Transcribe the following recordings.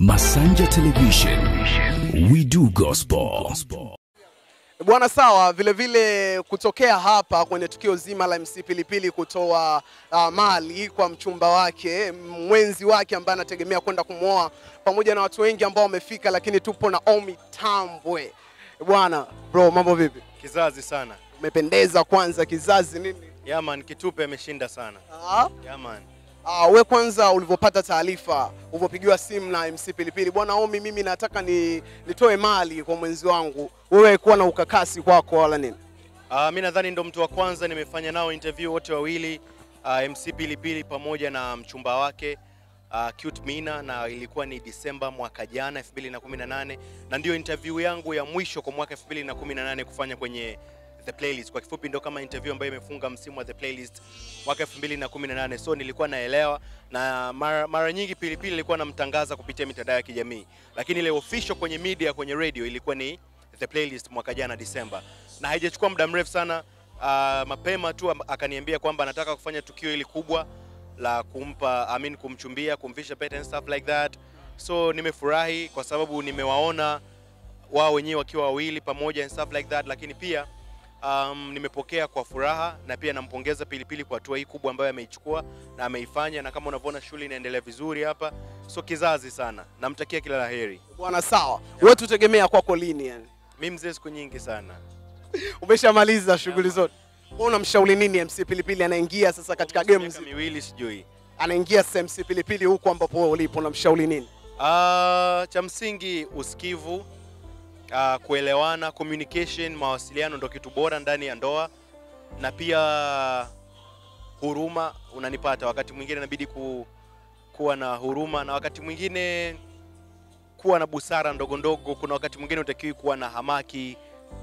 Masanja Television, we do gospel. Bwana sawa, vile vile kutokea hapa kwenye tukio zima la MC Pilipili kutoa mali kwa mchumba wake, mwenzi wake ambaye anategemea kwenda kumuoa, pamoja na watu wengi ambao wamefika, lakini tupo na Ommy Tambwe. Bwana, bro, mambo vipi? Kizazi sana. Umependeza kwanza, kizazi nini? Yeah man, Kitupe ameshinda sana. Yeah man. We kwanza ulivyopata taarifa, ulivyopigiwa simu na MC Pilipili, bwana Ommy, mimi nataka nitoe mali kwa mwenzi wangu, wewe kuwa na ukakasi kwako wala nini? Mimi nadhani ndo mtu wa kwanza nimefanya nao interview wote wawili, MC Pilipili pamoja na mchumba wake Cute Mina, na ilikuwa ni Disemba mwaka jana 2018, na ndio interview yangu ya mwisho kwa mwaka 2018 kufanya kwenye The Playlist. Kwa kifupi ndo kama interview ambayo imefunga msimu wa The Playlist mwaka 2018. So nilikuwa naelewa, na mara nyingi Pilipili ilikuwa namtangaza kupitia mitandao ya kijamii, lakini ile official kwenye media, kwenye radio ilikuwa ni The Playlist mwaka jana Disemba. Na haijachukua muda mrefu sana, mapema tu akaniambia kwamba anataka kufanya tukio hili kubwa la kumpa kumchumbia, kumvisha pete and stuff like that. So nimefurahi kwa sababu nimewaona wao wenyewe wakiwa wawili pamoja and stuff like that, lakini pia nimepokea kwa furaha, na pia nampongeza Pilipili kwa hatua hii kubwa ambayo ameichukua na ameifanya, na kama unavyoona shule inaendelea vizuri hapa. So kizazi sana, namtakia kila laheri. Bwana sawa, wewe tutegemea kwako lini yani? Mimi mzee siku nyingi sana. Umeshamaliza shughuli zote. Wewe unamshauri nini MC Pilipili anaingia sasa katika game miaka miwili sijui? Anaingia MC Pilipili huko ambapo wewe ulipo, unamshauri nini? Cha msingi usikivu, kuelewana, communication, mawasiliano ndo kitu bora ndani ya ndoa, na pia huruma. Unanipata, wakati mwingine inabidi kuwa na huruma, na wakati mwingine kuwa na busara ndogo ndogo. Kuna wakati mwingine utakiwi kuwa na hamaki,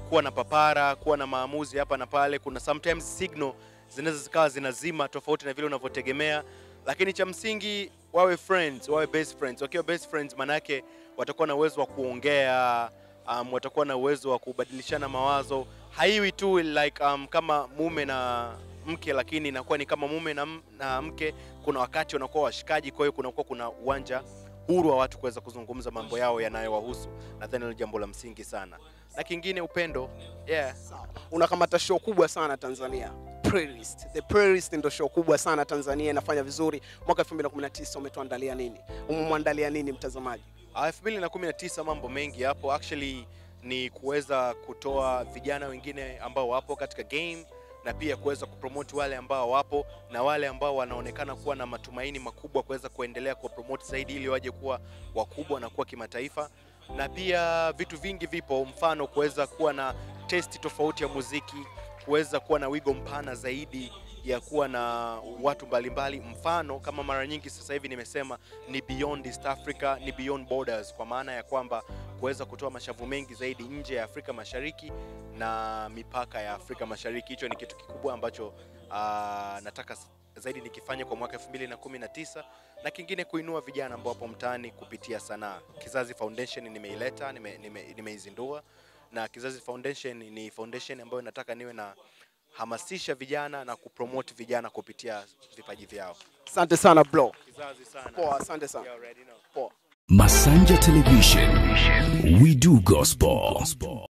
kuwa na papara, kuwa na maamuzi hapa na pale. Kuna sometimes signal zinaweza zikawa zinazima tofauti na vile unavyotegemea, lakini cha msingi wawe friends, wawe best friends. Wakiwa best friends manake watakuwa na uwezo wa kuongea, watakuwa na uwezo wa kubadilishana mawazo. Haiwi tu like kama mume na mke, lakini inakuwa ni kama mume na mke. Kuna wakati wanakuwa washikaji, kwa hiyo kuna uwanja huru wa watu kuweza kuzungumza mambo yao yanayowahusu. Nadhani ni jambo la msingi sana. Na kingine upendo. Yeah. Unakamata show kubwa sana Tanzania, Playlist. The Playlist ndio show kubwa sana Tanzania, inafanya vizuri. Mwaka 2019 umetuandalia nini? Umemwandalia nini mtazamaji? 2019 mambo mengi hapo. Actually ni kuweza kutoa vijana wengine ambao wapo katika game, na pia kuweza kupromote wale ambao wapo, na wale ambao wanaonekana kuwa na matumaini makubwa kuweza kuendelea kupromote zaidi ili waje kuwa wakubwa na kuwa kimataifa. Na pia vitu vingi vipo, mfano kuweza kuwa na testi tofauti ya muziki, kuweza kuwa na wigo mpana zaidi ya kuwa na watu mbalimbali. Mfano kama mara nyingi sasa hivi nimesema ni beyond East Africa, ni beyond borders, kwa maana ya kwamba kuweza kutoa mashavu mengi zaidi nje ya Afrika Mashariki na mipaka ya Afrika Mashariki. Hicho ni kitu kikubwa ambacho nataka zaidi nikifanya kwa mwaka 2019, na kingine kuinua vijana ambao wapo mtaani kupitia sanaa. Kizazi Foundation nimeileta, nimeizindua, na Kizazi Foundation ni foundation ambayo nataka niwe na hamasisha vijana na kupromote vijana kupitia vipaji vyao. Asante sana bro. Kizazi sana. Poa, asante sana. You already know. Poa. Masanja Television, we do gospel.